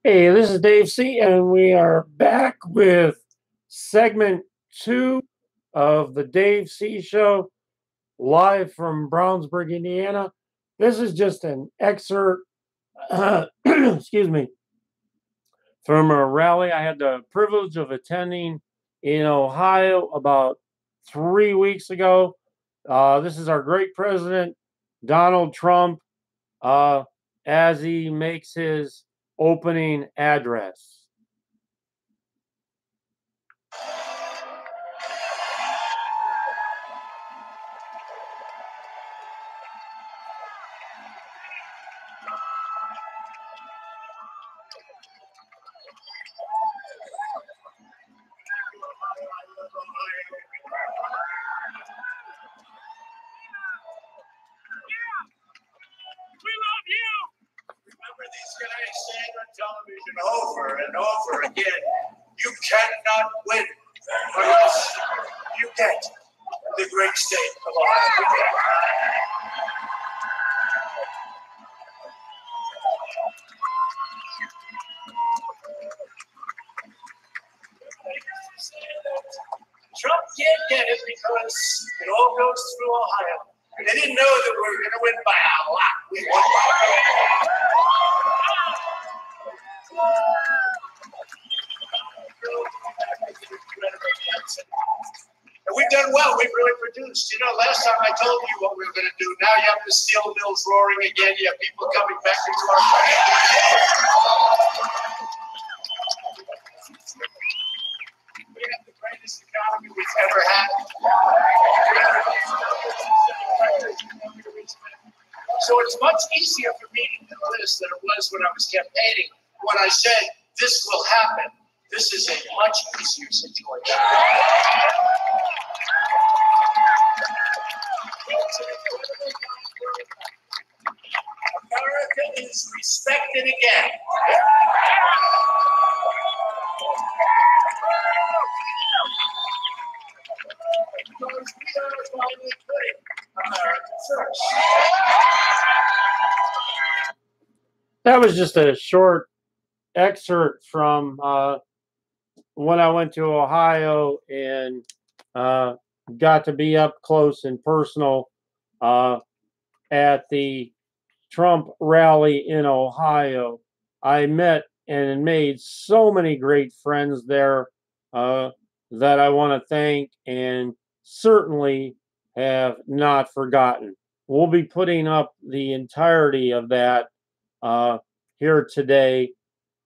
Hey, this is Dave C, and we are back with segment two of the Dave C Show, live from Brownsburg, Indiana. This is just an excerpt, excuse me, from a rally I had the privilege of attending in Ohio about 3 weeks ago. This is our great president, Donald Trump, uh, as he makes his opening address. We love you. Remember these guys saying on television over and over again, you cannot win unless you get the great state of Ohio. Trump can't get it because it all goes through Ohio. They didn't know that we were going to win by a lot. We won by a lot. And we've done well. We've really produced. You know, last time I told you what we were going to do. Now you have the steel mills roaring again. You have people coming back into our country. We have the greatest economy we've ever had. So it's much easier for me to do this than it was when I was campaigning. When I said this will happen, this is a much easier situation. America is respected again. Because we are finally putting America first. That was just a short excerpt from when I went to Ohio and got to be up close and personal at the Trump rally in Ohio. I met and made so many great friends there that I want to thank and certainly have not forgotten. We'll be putting up the entirety of that here today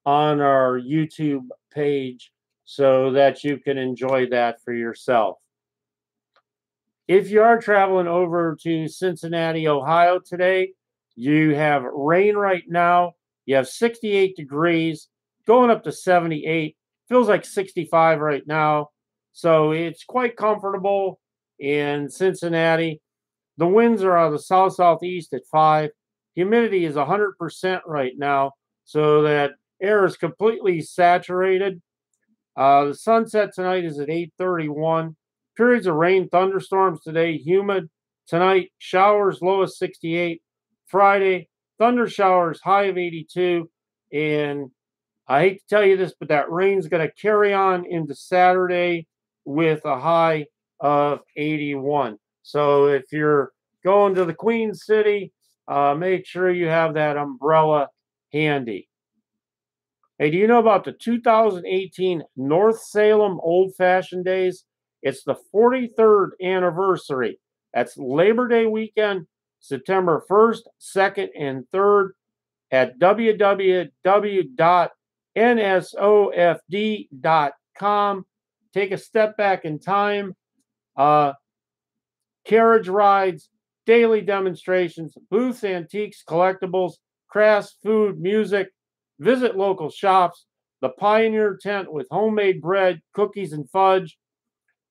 on our YouTube page so that you can enjoy that for yourself. If you are traveling over to Cincinnati, Ohio today, you have rain right now. You have 68 degrees, going up to 78. Feels like 65 right now. So it's quite comfortable in Cincinnati. The winds are out of the south-southeast at 5. Humidity is 100% right now, so that air is completely saturated. The sunset tonight is at 8:31. Periods of rain, thunderstorms today, humid. Tonight, showers, low of 68. Friday, thunder showers, high of 82. And I hate to tell you this, but that rain's going to carry on into Saturday with a high of 81. So if you're going to the Queen City, make sure you have that umbrella handy. Hey, do you know about the 2018 North Salem Old Fashioned Days? It's the 43rd anniversary. That's Labor Day weekend, September 1st, 2nd, and 3rd at www.nsofd.com. Take a step back in time. Carriage rides, daily demonstrations, booths, antiques, collectibles, crafts, food, music. Visit local shops. The Pioneer Tent with homemade bread, cookies, and fudge.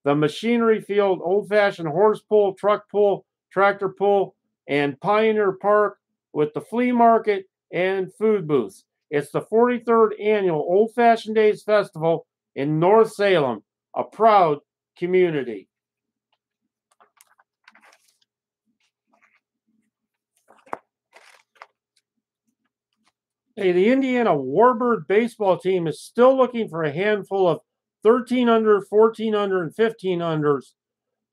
The Machinery Field, old-fashioned horse pull, truck pull, tractor pull, and Pioneer Park with the flea market and food booths. It's the 43rd annual Old Fashioned Days Festival in North Salem, a proud community. Hey, the Indiana Warbird baseball team is still looking for a handful of 13 under, 14 under, and 15 unders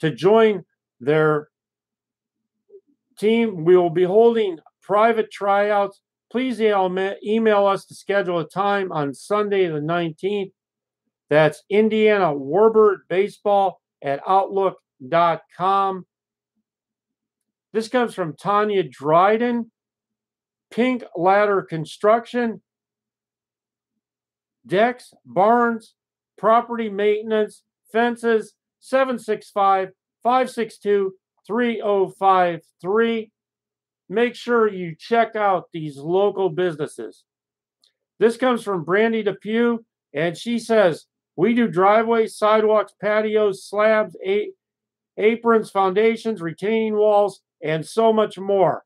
to join their team. We will be holding private tryouts. Please email us to schedule a time on Sunday the 19th. That's Indiana Warbird Baseball at Outlook.com. This comes from Tanya Dryden. Pink Ladder Construction, decks, barns, property maintenance, fences, 765-562-3053. Make sure you check out these local businesses. This comes from Brandy Depew, and she says, we do driveways, sidewalks, patios, slabs, aprons, foundations, retaining walls, and so much more.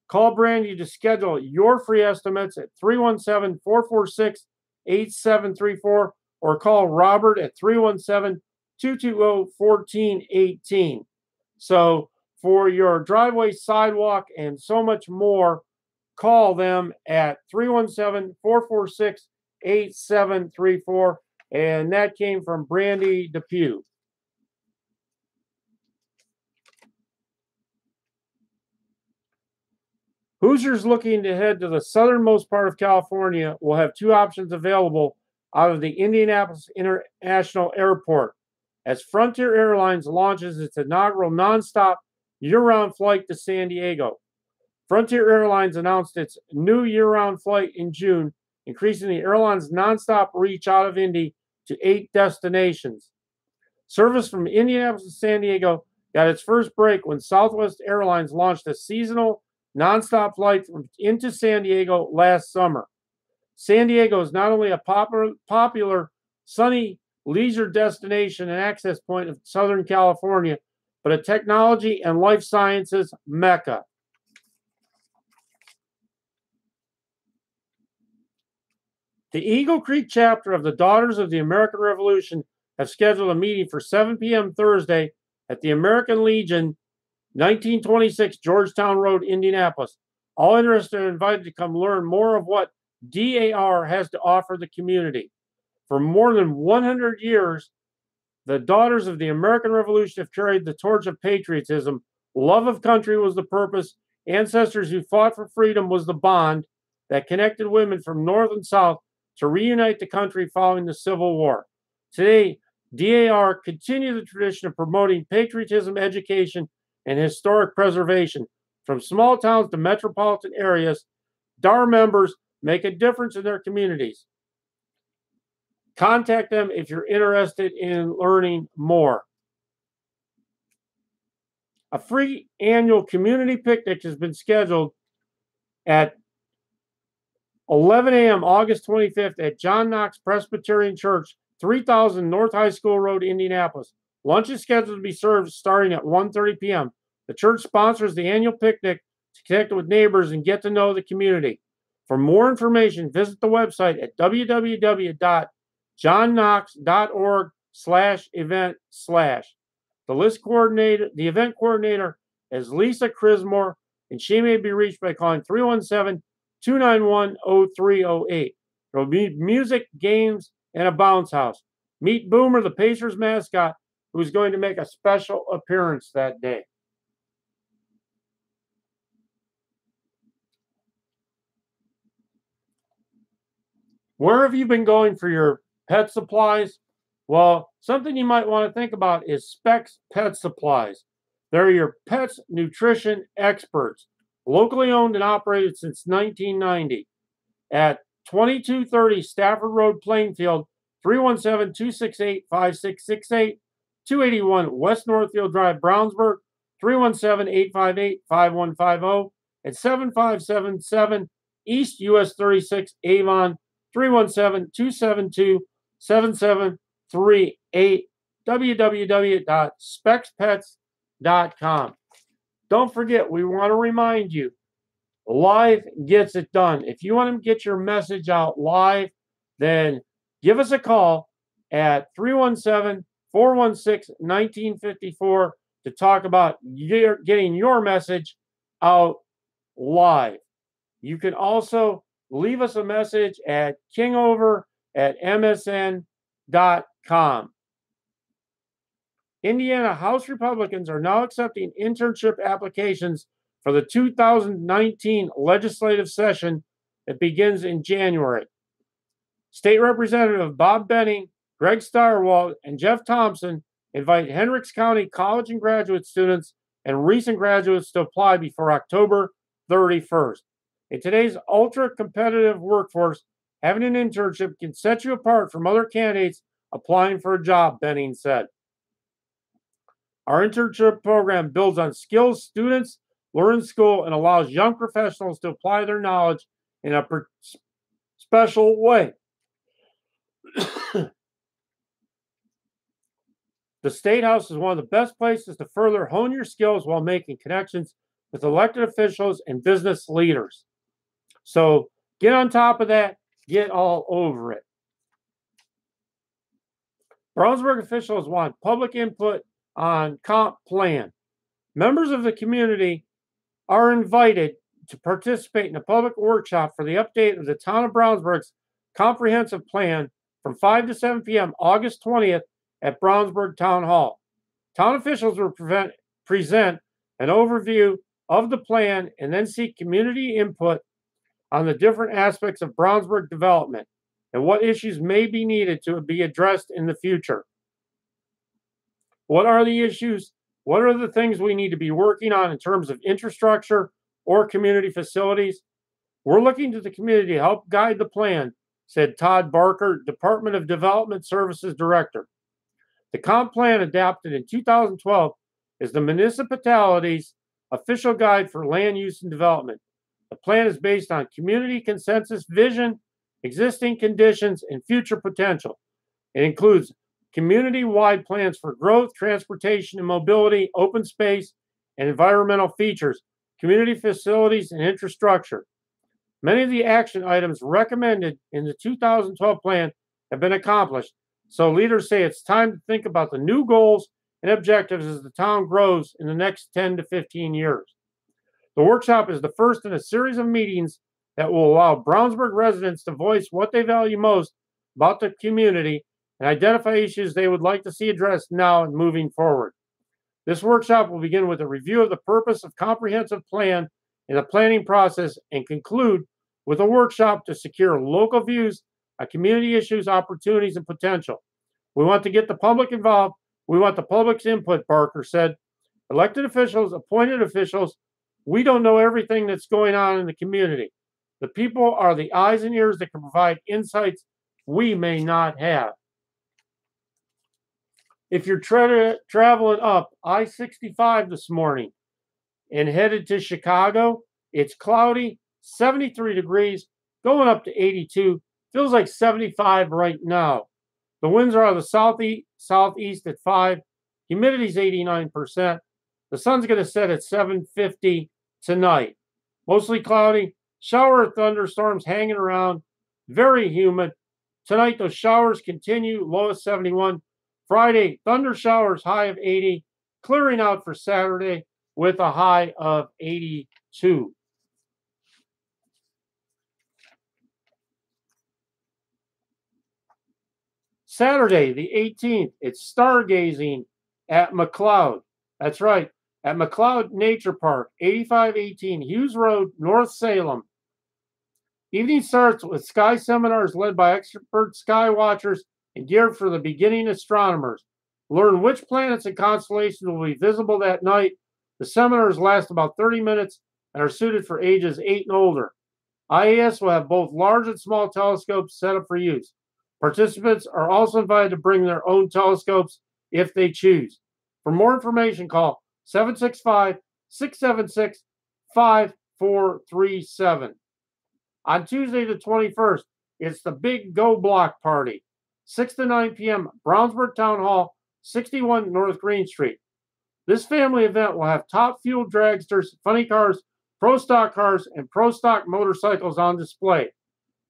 Call Brandy to schedule your free estimates at 317-446-8734 or call Robert at 317-220-1418. So for your driveway, sidewalk, and so much more, call them at 317-446-8734. And that came from Brandy Depew. Hoosiers looking to head to the southernmost part of California will have two options available out of the Indianapolis International Airport as Frontier Airlines launches its inaugural nonstop year-round flight to San Diego. Frontier Airlines announced its new year-round flight in June, increasing the airline's nonstop reach out of Indy to 8 destinations. Service from Indianapolis to San Diego got its first break when Southwest Airlines launched a seasonal nonstop flight into San Diego last summer. San Diego is not only a popular sunny leisure destination and access point of Southern California, but a technology and life sciences mecca. The Eagle Creek chapter of the Daughters of the American Revolution have scheduled a meeting for 7 p.m. Thursday at the American Legion, 1926 Georgetown Road, Indianapolis. All interested are invited to come learn more of what DAR has to offer the community. For more than 100 years, the Daughters of the American Revolution have carried the torch of patriotism. Love of country was the purpose. Ancestors who fought for freedom was the bond that connected women from North and South to reunite the country following the Civil War. Today, DAR continues the tradition of promoting patriotism, education, and historic preservation. From small towns to metropolitan areas, DAR members make a difference in their communities. Contact them if you're interested in learning more. A free annual community picnic has been scheduled at 11 a.m. August 25th at John Knox Presbyterian Church, 3000 North High School Road, Indianapolis. Lunch is scheduled to be served starting at 1:30 p.m. The church sponsors the annual picnic to connect with neighbors and get to know the community. For more information, visit the website at www.johnknox.org/event/. The event coordinator is Lisa Crismore, and she may be reached by calling 317-291-0308. There will be music, games, and a bounce house. Meet Boomer, the Pacers mascot, who is going to make a special appearance that day. Where have you been going for your pet supplies? Well, something you might want to think about is Specs Pet Supplies. They're your pet's nutrition experts, locally owned and operated since 1990. At 2230 Stafford Road, Plainfield, 317-268-5668, 281 West Northfield Drive, Brownsburg, 317-858-5150, and 7577 East US 36 Avon, 317-272-7738, www.specspets.com. Don't forget, we want to remind you, live gets it done. If you want to get your message out live, then give us a call at 317-416-1954 to talk about getting your message out live. You can also leave us a message at kingover@msn.com. Indiana House Republicans are now accepting internship applications for the 2019 legislative session that begins in January. State Representative Bob Benning, Greg Starwald, and Jeff Thompson invite Hendricks County college and graduate students and recent graduates to apply before October 31st. In today's ultra-competitive workforce, having an internship can set you apart from other candidates applying for a job, Benning said. Our internship program builds on skills students learn in school and allows young professionals to apply their knowledge in a special way. The State House is one of the best places to further hone your skills while making connections with elected officials and business leaders. So get on top of that, get all over it. Brownsburg officials want public input on comp plan. Members of the community are invited to participate in a public workshop for the update of the town of Brownsburg's comprehensive plan from 5 to 7 p.m. August 20th at Brownsburg Town Hall. Town officials will present an overview of the plan and then seek community input on the different aspects of Brownsburg development and what issues may be needed to be addressed in the future. What are the issues? What are the things we need to be working on in terms of infrastructure or community facilities? We're looking to the community to help guide the plan, said Todd Barker, Department of Development Services Director. The comp plan adopted in 2012 is the municipality's official guide for land use and development. The plan is based on community consensus vision, existing conditions, and future potential. It includes community-wide plans for growth, transportation and mobility, open space, and environmental features, community facilities, and infrastructure. Many of the action items recommended in the 2012 plan have been accomplished, so leaders say it's time to think about the new goals and objectives as the town grows in the next 10 to 15 years. The workshop is the first in a series of meetings that will allow Brownsburg residents to voice what they value most about the community and identify issues they would like to see addressed now and moving forward. This workshop will begin with a review of the purpose of comprehensive plan and the planning process and conclude with a workshop to secure local views on community issues, opportunities, and potential. We want to get the public involved. We want the public's input, Barker said. Elected officials, appointed officials, we don't know everything that's going on in the community. The people are the eyes and ears that can provide insights we may not have. If you're traveling up I-65 this morning and headed to Chicago, it's cloudy, 73 degrees, going up to 82. Feels like 75 right now. The winds are out of the southeast at 5. Humidity's 89%. The sun's going to set at 7:50 tonight. Mostly cloudy. Shower or thunderstorms hanging around. Very humid. Tonight, those showers continue. Lowest 71. Friday, thunder showers, high of 80. Clearing out for Saturday with a high of 82. Saturday, the 18th, it's stargazing at McLeod. That's right, at McLeod Nature Park, 8518 Hughes Road, North Salem. Evening starts with sky seminars led by expert sky watchers and geared for the beginning astronomers. Learn which planets and constellations will be visible that night. The seminars last about 30 minutes and are suited for ages 8 and older. IAS will have both large and small telescopes set up for use. Participants are also invited to bring their own telescopes if they choose. For more information, call 765-676-5437. On Tuesday the 21st, it's the Big Go Block Party. 6 to 9 p.m., Brownsburg Town Hall, 61 North Green Street. This family event will have top fuel dragsters, funny cars, pro stock cars, and pro stock motorcycles on display.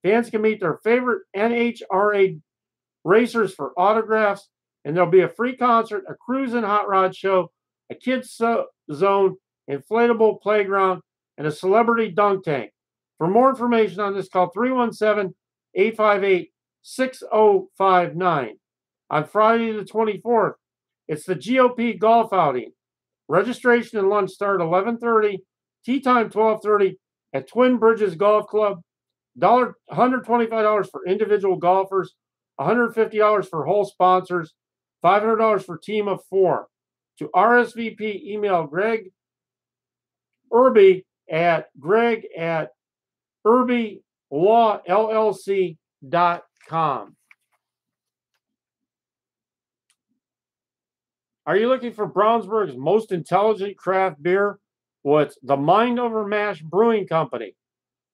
Fans can meet their favorite NHRA racers for autographs, and there'll be a free concert, a cruise and hot rod show, a kids zone, inflatable playground, and a celebrity dunk tank. For more information on this, call 317-858-6059. On Friday the 24th, it's the GOP golf outing. Registration and lunch start at 11:30, tea time 12:30 at Twin Bridges Golf Club. $125 for individual golfers, $150 for whole sponsors, $500 for team of 4. To RSVP, email Greg Irby at greg@irbylawllc.com. Are you looking for Brownsburg's most intelligent craft beer? Well, it's the Mind Over Mash Brewing Company.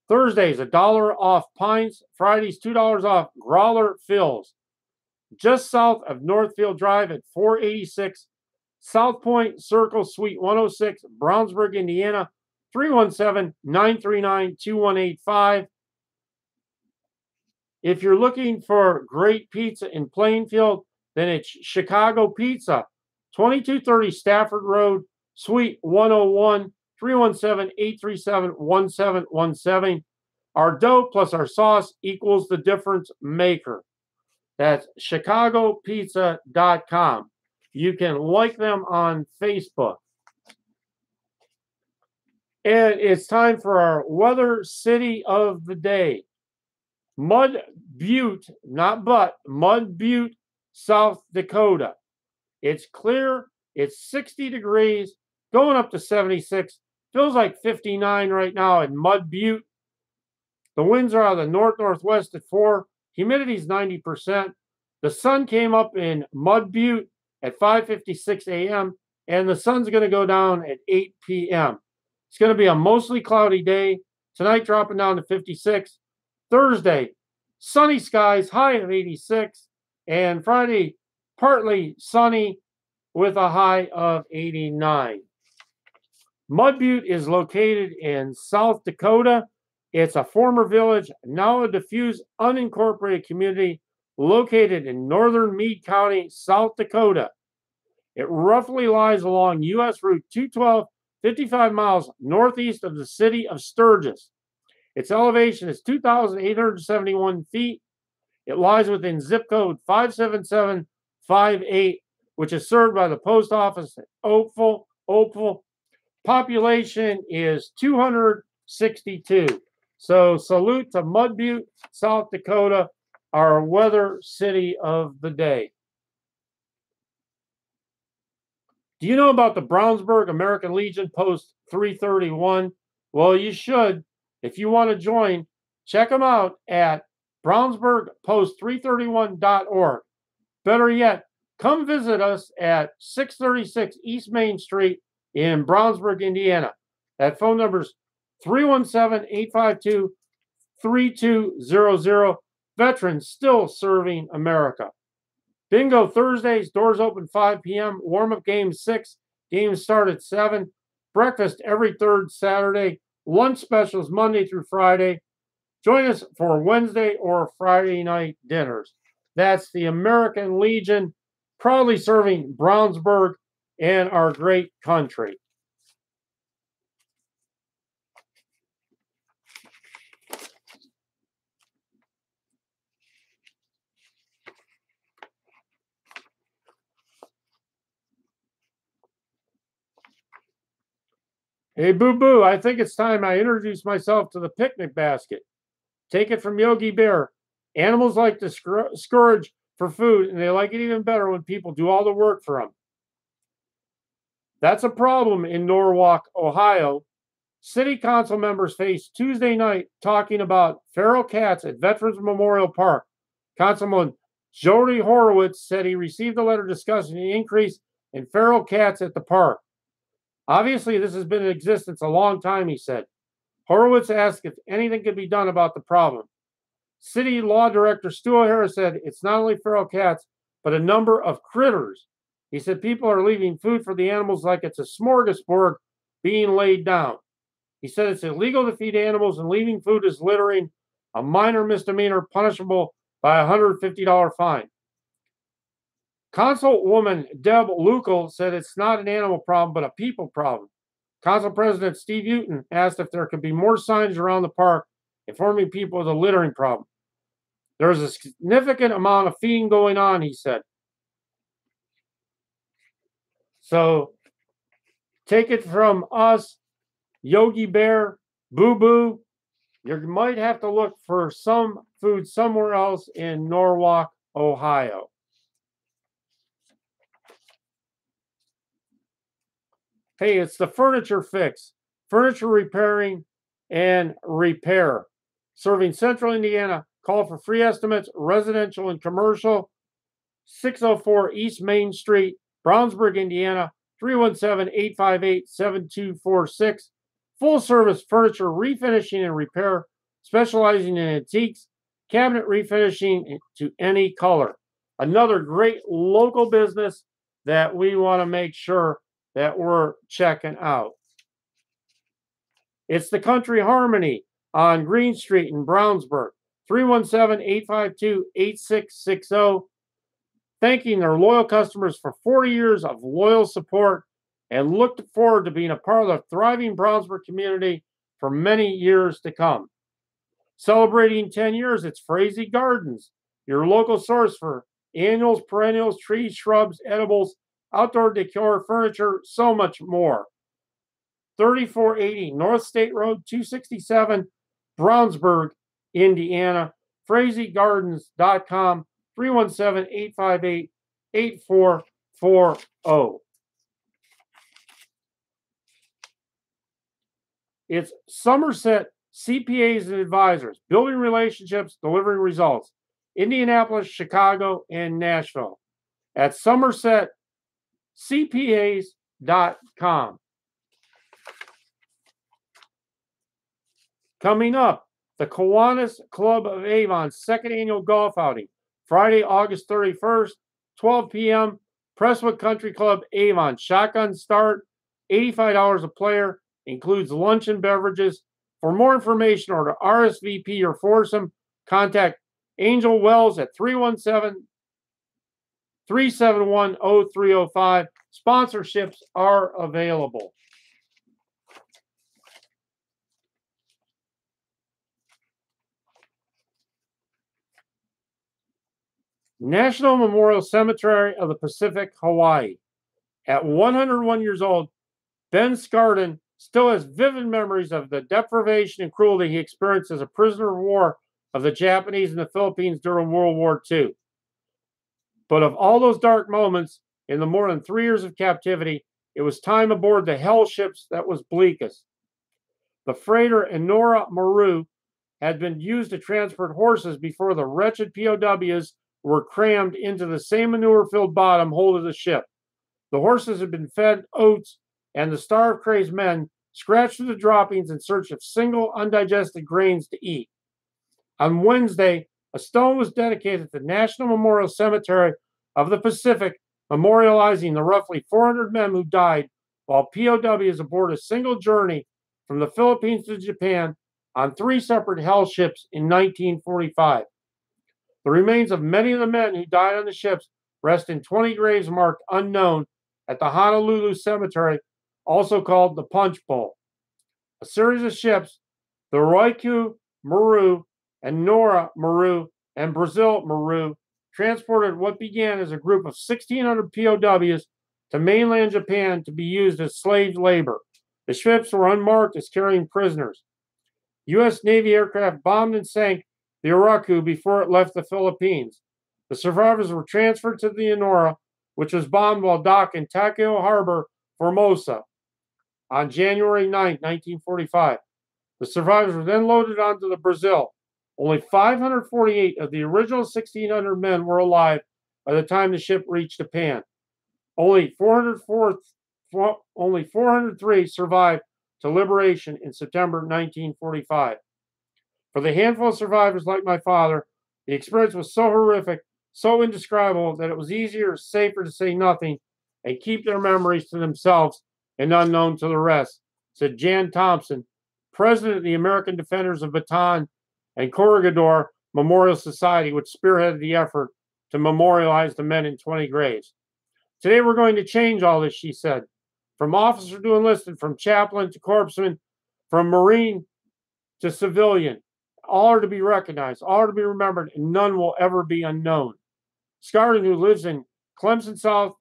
Thursdays, $1 off pints. Fridays, $2 off growler fills. Just south of Northfield Drive at 486 South Point Circle, Suite 106, Brownsburg, Indiana, 317-939-2185. If you're looking for great pizza in Plainfield, then it's Chicago Pizza, 2230 Stafford Road, Suite 101, 317-837-1717. Our dough plus our sauce equals the difference maker. That's chicagopizza.com. You can like them on Facebook. And it's time for our weather city of the day. Mud Butte, not but, Mud Butte, South Dakota. It's clear. It's 60 degrees, going up to 76. Feels like 59 right now in Mud Butte. The winds are out of the north-northwest at 4. Humidity is 90%. The sun came up in Mud Butte at 5:56 a.m. and the sun's going to go down at 8 p.m. It's going to be a mostly cloudy day. Tonight dropping down to 56. Thursday, sunny skies, high of 86. And Friday, partly sunny with a high of 89. Mud Butte is located in South Dakota. It's a former village, now a diffuse unincorporated community located in northern Meade County, South Dakota. It roughly lies along U.S. Route 212, 55 miles northeast of the city of Sturgis. Its elevation is 2,871 feet. It lies within zip code 57758, which is served by the post office at Oakville. Population is 262. So salute to Mud Butte, South Dakota, our weather city of the day. Do you know about the Brownsburg American Legion Post 331? Well, you should. If you want to join, check them out at brownsburgpost331.org. Better yet, come visit us at 636 East Main Street in Brownsburg, Indiana. That phone number is 317-852-3200. Veterans still serving America. Bingo Thursdays, doors open 5 p.m. Warm-up games 6. Games start at 7. Breakfast every third Saturday. Lunch specials Monday through Friday. Join us for Wednesday or Friday night dinners. That's the American Legion, proudly serving Brownsburg and our great country. Hey, boo-boo, I think it's time I introduce myself to the picnic basket. Take it from Yogi Bear. Animals like to scourge for food, and they like it even better when people do all the work for them. That's a problem in Norwalk, Ohio. City council members faced Tuesday night talking about feral cats at Veterans Memorial Park. Councilman Jody Horowitz said he received a letter discussing the increase in feral cats at the park. Obviously, this has been in existence a long time, he said. Horowitz asked if anything could be done about the problem. City Law Director Stu O'Hara said it's not only feral cats, but a number of critters. He said people are leaving food for the animals like it's a smorgasbord being laid down. He said it's illegal to feed animals and leaving food is littering, a minor misdemeanor punishable by a $150 fine. Councilwoman Deb Lukel said it's not an animal problem, but a people problem. Council President Steve Uton asked if there could be more signs around the park informing people of the littering problem. There's a significant amount of feeding going on, he said. So take it from us, Yogi Bear, Boo Boo. You might have to look for some food somewhere else in Norwalk, Ohio. Hey, it's the Furniture Fix, furniture repairing and repair. Serving Central Indiana. Call for free estimates, residential and commercial. 604 East Main Street, Brownsburg, Indiana. 317-858-7246. Full service furniture refinishing and repair, specializing in antiques, cabinet refinishing to any color. Another great local business that we want to make sure that we're checking out. It's the Country Harmony on Green Street in Brownsburg. 317-852-8660. Thanking their loyal customers for 40 years of loyal support and look forward to being a part of the thriving Brownsburg community for many years to come. Celebrating 10 years, it's Frazee Gardens, your local source for annuals, perennials, trees, shrubs, edibles, outdoor decor, furniture, so much more. 3480 North State Road 267, Brownsburg, Indiana. FrazeeGardens.com. 317-858-8440. It's Somerset CPAs and Advisors, building relationships, delivering results. Indianapolis, Chicago, and Nashville. At SomersetCPAs.com. Coming up, the Kiwanis Club of Avon's second annual golf outing. Friday, August 31st, 12 p.m., Presswood Country Club, Avon. Shotgun start, $85 a player, includes lunch and beverages. For more information or to RSVP or foursome, contact Angel Wells at 317-371-0305. Sponsorships are available. National Memorial Cemetery of the Pacific, Hawaii. At 101 years old, Ben Scarden still has vivid memories of the deprivation and cruelty he experienced as a prisoner of war of the Japanese in the Philippines during World War II. But of all those dark moments in the more than 3 years of captivity, it was time aboard the hell ships that was bleakest. The freighter Enora Maru had been used to transport horses before the wretched POWs were crammed into the same manure-filled bottom hold of the ship. The horses had been fed oats, and the starved-crazed men scratched through the droppings in search of single undigested grains to eat. On Wednesday, a stone was dedicated at the National Memorial Cemetery of the Pacific, memorializing the roughly 400 men who died while POWs aboard a single journey from the Philippines to Japan on 3 separate hell ships in 1945. The remains of many of the men who died on the ships rest in 20 graves marked unknown at the Honolulu Cemetery, also called the Punch Bowl. A series of ships, the Roiku Maru and Nora Maru and Brazil Maru, transported what began as a group of 1,600 POWs to mainland Japan to be used as slave labor. The ships were unmarked as carrying prisoners. U.S. Navy aircraft bombed and sank the Uraku before it left the Philippines. The survivors were transferred to the Enora, which was bombed while docked in Takeo Harbor, Formosa, on January 9, 1945. The survivors were then loaded onto the Brazil. Only 548 of the original 1,600 men were alive by the time the ship reached Japan. Only 403 survived to liberation in September 1945. For the handful of survivors like my father, the experience was so horrific, so indescribable, that it was easier, safer to say nothing and keep their memories to themselves and unknown to the rest, said Jan Thompson, president of the American Defenders of Bataan and Corregidor Memorial Society, which spearheaded the effort to memorialize the men in 20 graves. Today we're going to change all this, she said. From officer to enlisted, from chaplain to corpsman, from Marine to civilian. all are to be recognized, all are to be remembered, and none will ever be unknown. Scardon, who lives in Clemson, South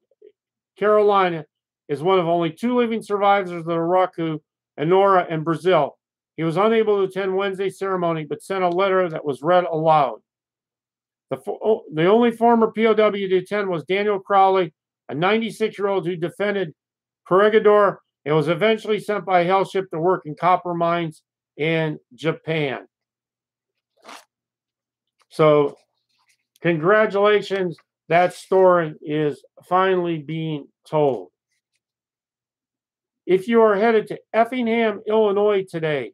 Carolina, is one of only 2 living survivors of the Iraku, Enora, and Brazil. He was unable to attend Wednesday's ceremony, but sent a letter that was read aloud. The only former POW to attend was Daniel Crowley, a 96-year-old who defended Corregidor and was eventually sent by a hell ship to work in copper mines in Japan. So, congratulations. That story is finally being told. If you are headed to Effingham, Illinois today,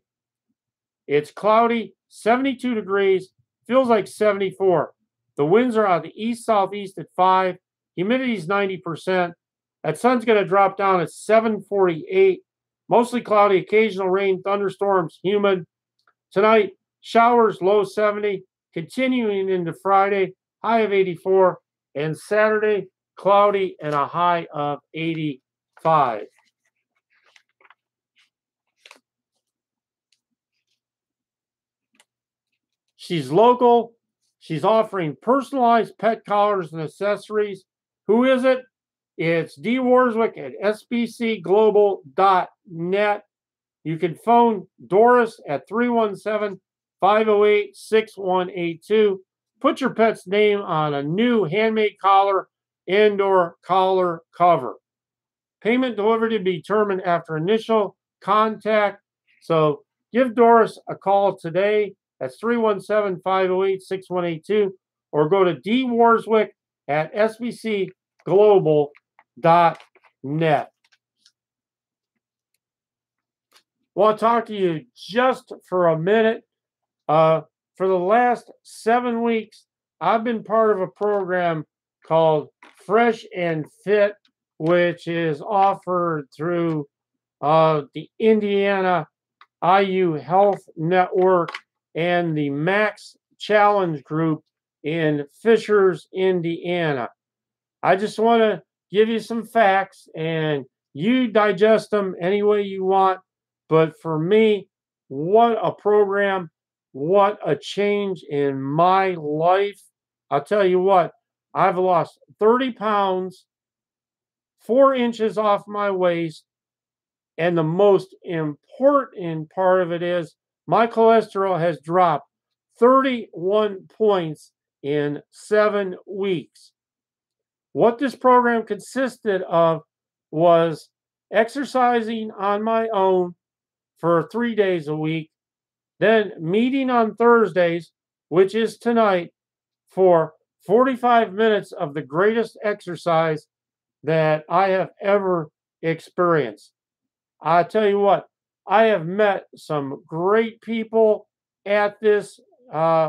it's cloudy, 72 degrees, feels like 74. The winds are out of the east-southeast at 5. Humidity is 90%. That sun's going to drop down at 7:48. Mostly cloudy, occasional rain, thunderstorms, humid. Tonight, showers, low 70. Continuing into Friday, high of 84. And Saturday, cloudy and a high of 85. She's local. She's offering personalized pet collars and accessories. Who is it? It's Dee Warswick at sbcglobal.net. You can phone Doris at 317-508-6182. Put your pet's name on a new handmade collar and/or collar cover. Payment delivered to be determined after initial contact. So give Doris a call today. That's 317-508-6182. Or go to Dee Warswick at sbcglobal.net. I want to talk to you just for a minute. For the last 7 weeks, I've been part of a program called Fresh and Fit, which is offered through the Indiana IU Health Network and the Max Challenge Group in Fishers, Indiana. I just want to give you some facts, and you digest them any way you want. But for me, what a program, what a change in my life. I'll tell you what, I've lost 30 pounds, 4 inches off my waist, and the most important part of it is my cholesterol has dropped 31 points in 7 weeks. What this program consisted of was exercising on my own for 3 days a week, then meeting on Thursdays, which is tonight, for 45 minutes of the greatest exercise that I have ever experienced. I tell you what, I have met some great people at this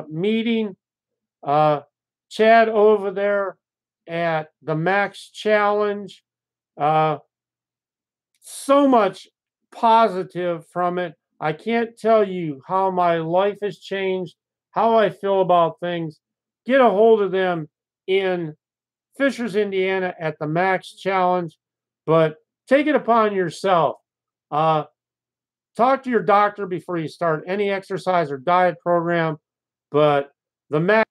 meeting. Chad over there at the Max Challenge. So much positive from it. I can't tell you how my life has changed, how I feel about things. Get a hold of them in Fishers, Indiana at the Max Challenge, but take it upon yourself. Talk to your doctor before you start any exercise or diet program, but the Max